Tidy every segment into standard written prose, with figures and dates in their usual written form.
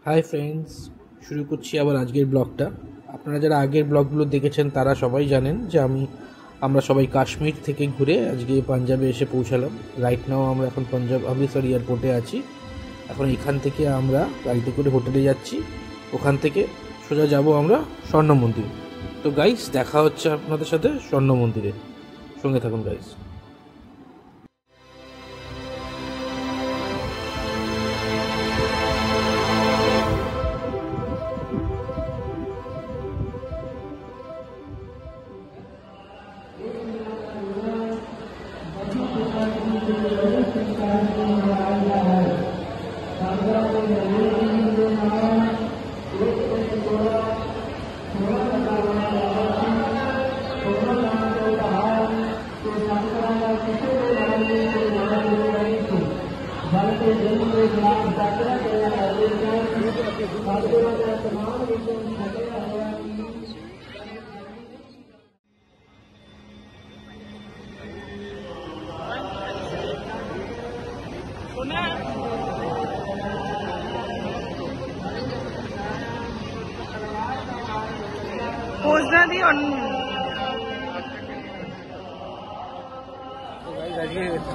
Hi friends, শুরু করছি আবার আজকের ব্লগটা। আপনারা যারা আগের ব্লগগুলো দেখেছেন তারা সবাই জানেন যে আমরা সবাই কাশ্মীর থেকে ঘুরে আজকে পাঞ্জাবে এসে পৌঁছালাম। রাইট নাও আমরা এখন পাঞ্জাব অমৃতসর এয়ারপোর্টে আছি। এখন এখান থেকে আমরা গাড়িতে করে হোটেলে যাচ্ছি, ওখান থেকে সোজা যাব আমরা স্বর্ণ মন্দির। তো গাইস, দেখা হচ্ছে আপনাদের সাথে স্বর্ণ মন্দিরে, সঙ্গে থাকুন গাইস।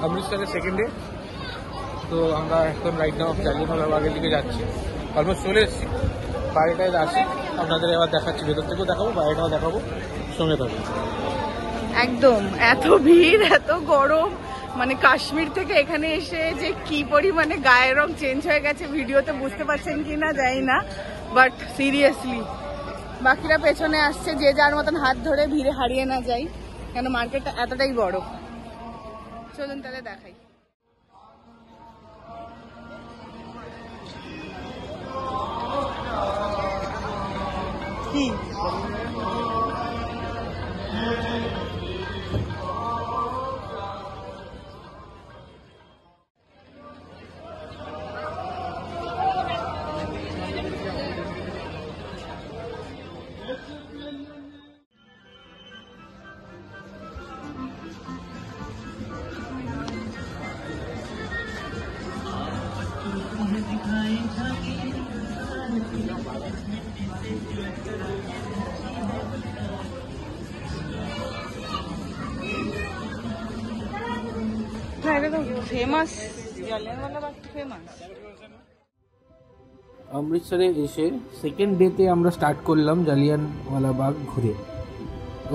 অমৃতসরের সেকেন্ড ডে, তো আমরা এখন রাইট নাও জালিয়ানওয়ালাবাগের দিকে যাচ্ছি। অলমোস্ট চলে এসেছি, বাইরেটায় আসি, আপনাদের এবার দেখাচ্ছি, ভেতর থেকেও দেখাবো, বাইরেটাও দেখাবো, সঙ্গে থাকবো। একদম এত ভিড়, এত গরম, মানে কাশ্মীর থেকে এখানে এসে যে কি পরিমাণে গায়ের রং চেঞ্জ হয়ে গেছে ভিডিওতে বুঝতে পারছেন কি না জানি না, বাট সিরিয়াসলি বাকিরা পেছনে আসছে, যে যার মতন হাত ধরে ভিড়ে হারিয়ে না যাই, কেন মার্কেটটা এতটাই বড়। চলুন তাহলে দেখাই। কি ফেমাস, জালিয়ানওয়ালাবাগ ফেমাস। অমৃতসরে এসে সেকেন্ড ডেতে আমরা স্টার্ট করলাম জালিয়ানওয়ালাবাগ ঘুরে।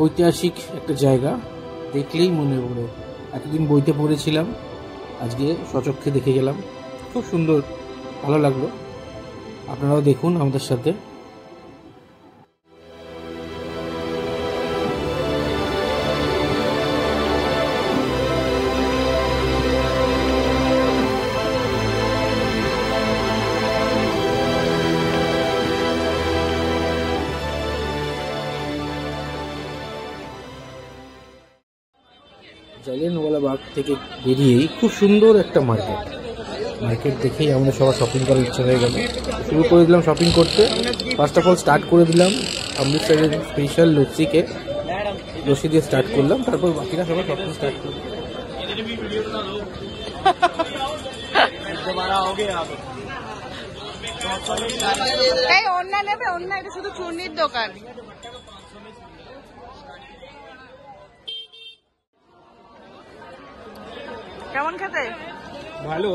ঐতিহাসিক একটা জায়গা, দেখলেই মনে পড়ে। এতদিন বইতে পড়েছিলাম, আজকে সচক্ষে দেখে গেলাম, খুব সুন্দর, ভালো লাগলো। আপনারাও দেখুন আমাদের সাথে। জালিয়ানওয়ালাবাগ থেকে বেরিয়েই খুব সুন্দর একটা মার্কেট দেখেই আমাদের সবার শপিং করার ইচ্ছা হয়ে গেল। শুরু করে দিলাম শপিং করতে। ফার্স্ট অফ অল স্টার্ট করে দিলাম অমৃতসরের স্পেশাল লস্যি দিয়ে স্টার্ট করলাম, তারপর বাকিরা সবাই শপিং স্টার্ট করলাম। এটা শুধু চূর্ণির দোকান। কেমন খেতে? ভালো,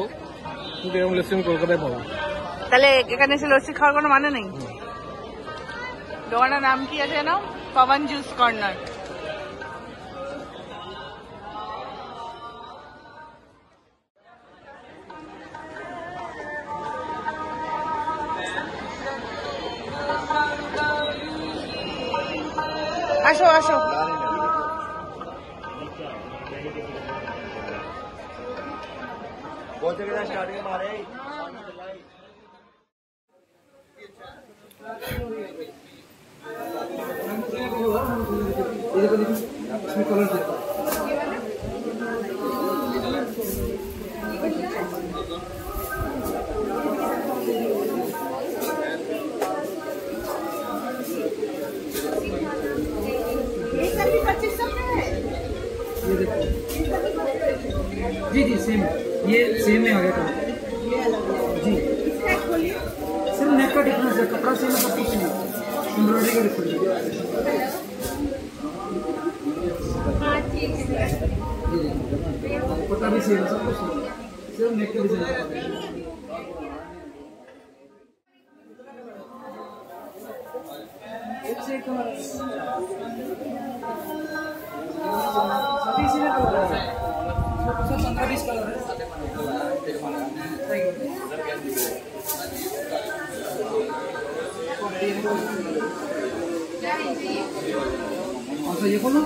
কিন্তু এরকম লস্যি আমি কলকাতায় পাবো। তাহলে এখানে এসে লস্যি খাওয়ার কোনো মানে নেই? দোকানের নাম কি আছে জানো? Pawan juice corner. আসো আসো। जी जी सेम, ये सेम में आ गया था जी। नेक का डिफरेंस है, कपड़ा सेम है, सब कुछ नहीं, एम्ब्रॉयडरी का डिफरेंस है। पता भी सेम है, सब कुछ सेम है, सिर्फ नेक का डिजाइन है। एक से एक कलर है, सभी इसी में कलर है, सब 15-20 कलर है। ये बोलो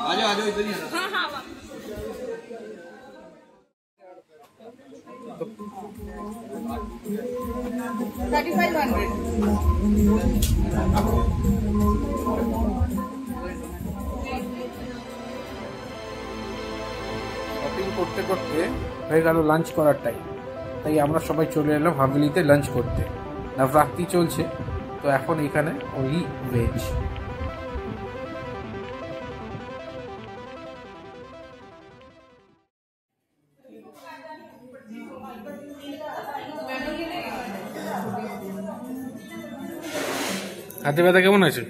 आ जाओ इधर ही। हाँ हाँ 3500। শপিং করতে করতে হয়ে গেল লাঞ্চ করার টাইম, তাই আমরা সবাই চলে এলাম হাভেলিতে লাঞ্চ করতে। নবরাত্রি চলছে, তো এখন এখানে অনলি ভেজ। হাতে ব্যথা কেমন আছে?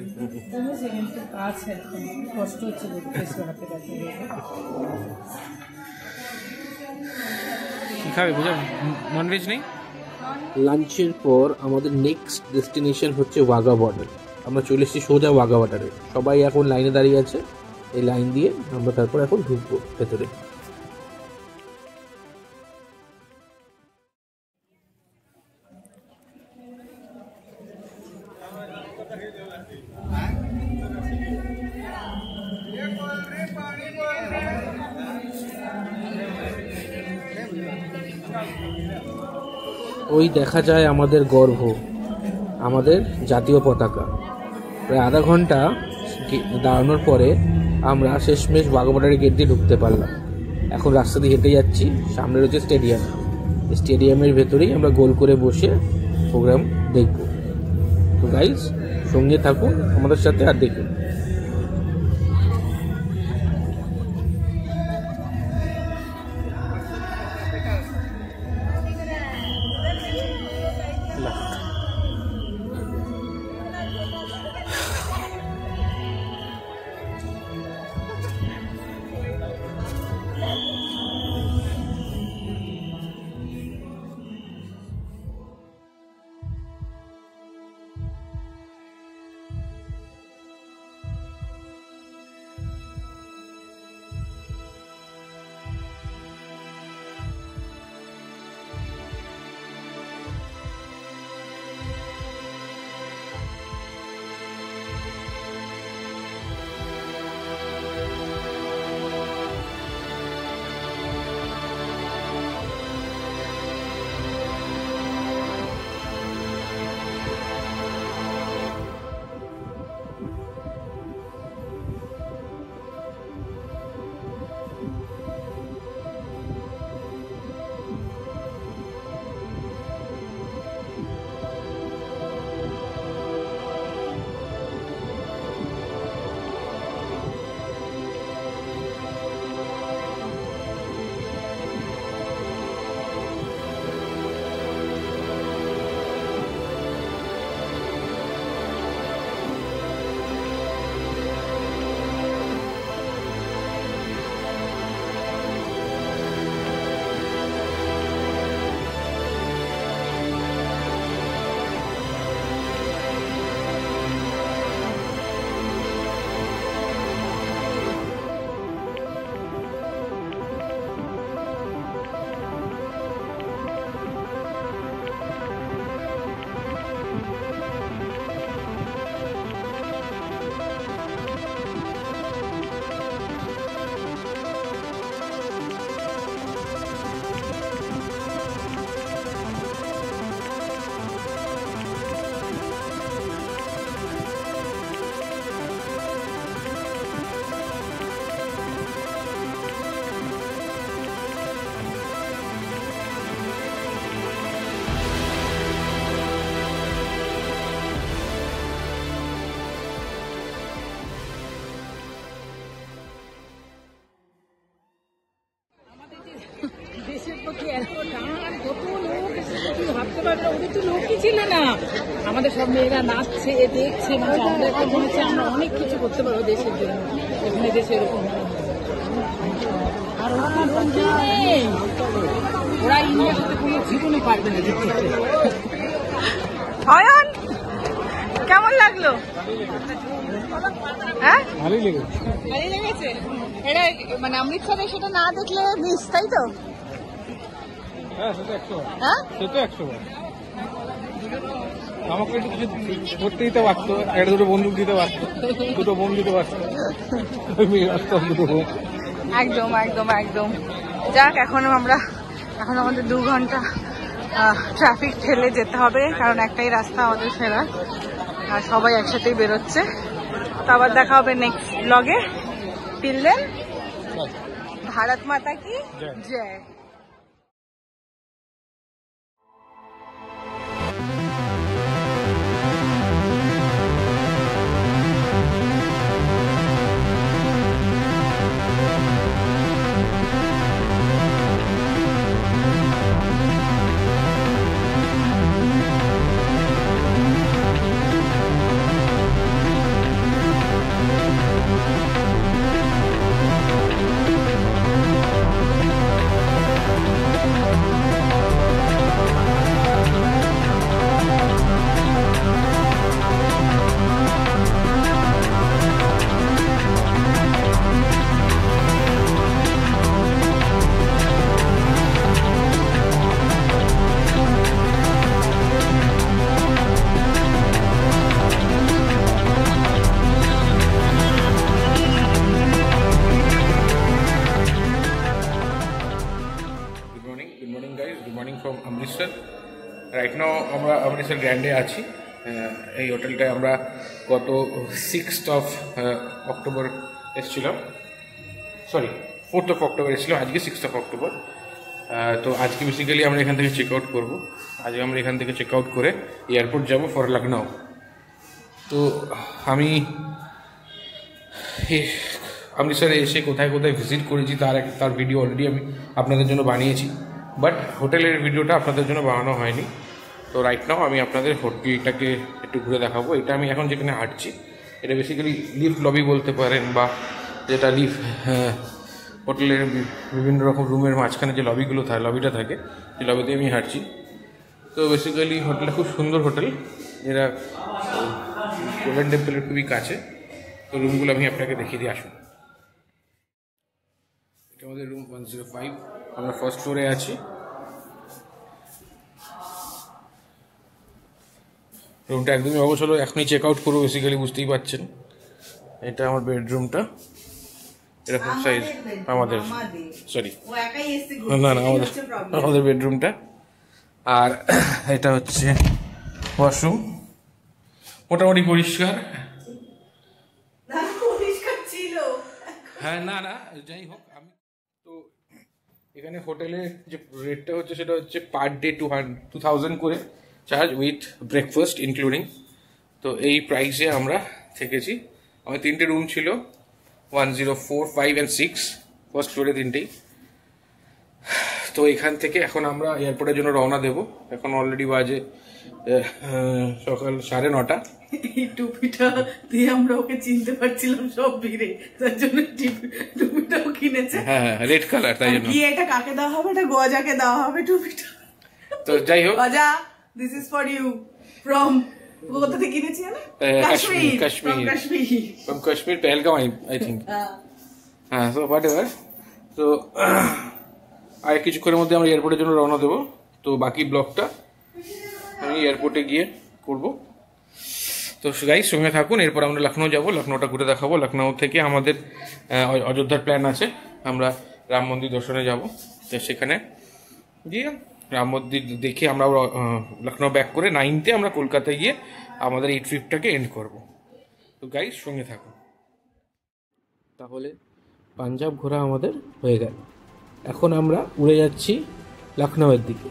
কি খাবে বুঝলাম, ননভেজ নেই। লাঞ্চের পর আমাদের নেক্সট ডেস্টিনেশন হচ্ছে ওয়াঘা বর্ডার। আমরা চলে এসেছি সোজা ওয়াঘা বর্ডারে। সবাই এখন লাইনে দাঁড়িয়ে আছে, এই লাইন দিয়ে আমরা তারপর এখন ঢুকবো ভেতরে। ওই দেখা যায় আমাদের গর্ভ, আমাদের জাতীয় পতাকা। প্রায় আধা ঘন্টা দাঁড়ানোর পরে আমরা শেষমেশ ওয়াঘা বর্ডারের গেট দিয়ে ঢুকতে পারলাম। এখন রাস্তা দিয়ে হেঁটে যাচ্ছি, সামনে রয়েছে স্টেডিয়াম। স্টেডিয়ামের ভেতরেই আমরা গোল করে বসে প্রোগ্রাম দেখব। তো গাইজ সঙ্গে থাকুন আমাদের সাথে আর দেখুন। দেখছিলে না আমাদের সব মেয়েরা নাচছে দেখছে, মানে আমাদের একটা মনে হচ্ছে আমরা অনেক কিছু করতে পারবো দেশের জন্য। এখানে দেশে এরকম আর ওরা রঞ্জি নেই, ওরা ইন্ডিয়ার সাথে কোনো জীবনে পারবে না জিততে। অয়ন কেমন লাগলো? হ্যাঁ ভালোই লেগেছে। এটা মানে অমৃতসরে সেটা না দেখলে মিস, তাই তো? হ্যাঁ সেটা 100 বার। হ্যাঁ সেটা 100 বার। আমাকে একটু কিছু করতে দিতে পারতো, একটা দুটো বন্দুক দিতে পারতো, দুটো বোম দিতে পারতো। একদম একদম একদম। যাক, এখন আমাদের 2 ঘন্টা ট্রাফিক ঠেলে যেতে হবে, কারণ একটাই রাস্তা আমাদের ফেরার, আর সবাই একসাথেই বেরোচ্ছে। তো আবার দেখা হবে নেক্সট ব্লগে। টিল দেন, ভারত মাতা কি জয়। অমৃতসর। রাইট নাও আমরা অমৃতসর গ্র্যান্ডে আছি। এই হোটেলটায় আমরা গত 6th of অক্টোবর এসেছিলাম, সরি 4th of অক্টোবর এসেছিলাম, আজকে 6th of অক্টোবর। তো আজকে বেসিক্যালি আমরা এখান থেকে চেক আউট করবো। আজকে আমরা এখান থেকে চেক আউট করে এয়ারপোর্ট যাব ফর লখনউ। তো আমি অমৃতসরে এসে কোথায় কোথায় ভিজিট করেছি তার ভিডিও অলরেডি আমি আপনাদের জন্য বানিয়েছি, বাট হোটেলের ভিডিওটা আপনাদের জন্য বানানো হয়নি। তো রাইট নাও আমি আপনাদের হোটেলটাকে একটু ঘুরে দেখাবো। এটা আমি এখন যেখানে হাঁটছি এটা বেসিক্যালি লিফট লবি বলতে পারেন, বা যেটা হোটেলের বিভিন্ন রকম রুমের মাঝখানে যে লবিটা থাকে, সেই লবিতে আমি হাঁটছি। তো বেসিক্যালি হোটেলটা খুব সুন্দর হোটেল, যেটা গোল্ডেন টেম্পলের খুবই কাছে। তো রুমগুলো আমি আপনাকে দেখিয়ে দিয়ে আসুন। এটা আমাদের রুম 105, আমরা ফার্স্ট ফ্লোরে আছি। রুমটা একদমই অগোছাল, এখনই চেক আউট করবো বেসিক্যালি, বুঝতেই পারছেন। এটা আমার বেডরুমটা, এরকম সাইজ আমাদের, সরি না আমাদের বেডরুমটা। আর এটা হচ্ছে ওয়াশরুম, মোটামুটি পরিষ্কার। হ্যাঁ না যাই হোক, আমি তো এখানে হোটেলের যে রেটটা হচ্ছে সেটা হচ্ছে পার ডে 2000 করে চার্জ, উইথ ব্রেকফাস্ট ইনক্লুডিং। তো এই প্রাইসে আমরা থেকেছি। আমাদের 3টে রুম ছিল, 104, 5 and 6, ফার্স্ট ফ্লোরে 3টেই। তো এখান থেকে এখন আমরা এয়ারপোর্টের জন্য রওনা দেব। এখন অলরেডি বাজে সকাল 9:30। এই টুপিটা দিয়ে আমরা ওকে চিনতে পারছিলাম সব ভিড়ে, তার জন্য টুপিটাও কিনেছে। হ্যাঁ রেড কালার, তাই জন্য। কি এটা কাকে দেওয়া হবে? এটা গজাকে দেওয়া হবে টুপিটা। তো যাই হোক, গজা, this is for you from, কোথা থেকে কিনেছি না? Kashmir Pahalgam, I think. হ্যাঁ, সো হোয়াট এভার। তো আর কিছুক্ষণের মধ্যে আমরা এয়ারপোর্টের জন্য রওনা দেবো। তো বাকি ব্লগটা আমি এয়ারপোর্টে গিয়ে করবো। তো গাইস সঙ্গে থাকুন। এরপর আমরা লখনউ যাবো, লখনউটা ঘুরে দেখাবো। লখনউ থেকে আমাদের অযোধ্যার প্ল্যান আছে, আমরা রাম মন্দির দর্শনে যাব। তো সেখানে গিয়ে রাম মন্দির দেখে আমরা লখনউ ব্যাক করে 9th আমরা কলকাতায় গিয়ে আমাদের এই ট্রিপটাকে এন্ড করব। তো গাইস সঙ্গে থাকুন। তাহলে পাঞ্জাব ঘোরা আমাদের হয়ে গেল, এখন আমরা উড়ে যাচ্ছি লখনউয়ের দিকে।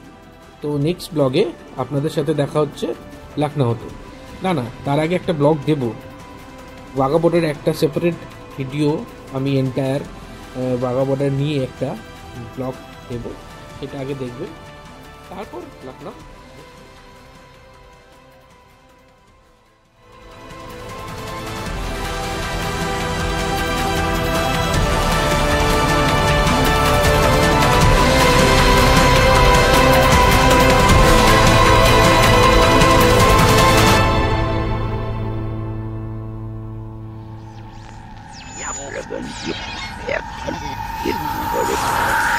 তো নেক্সট ব্লগে আপনাদের সাথে দেখা হচ্ছে লখনউতে। না তার আগে একটা ব্লগ দেব, ওয়াঘা বর্ডারের একটা সেপারেট ভিডিও আমি এন্টায়ার ওয়াঘা বর্ডার নিয়ে একটা ব্লগ দেব, সেটা আগে দেখবেন, তারপর লখনউ। Jaffragan, Jaffragan,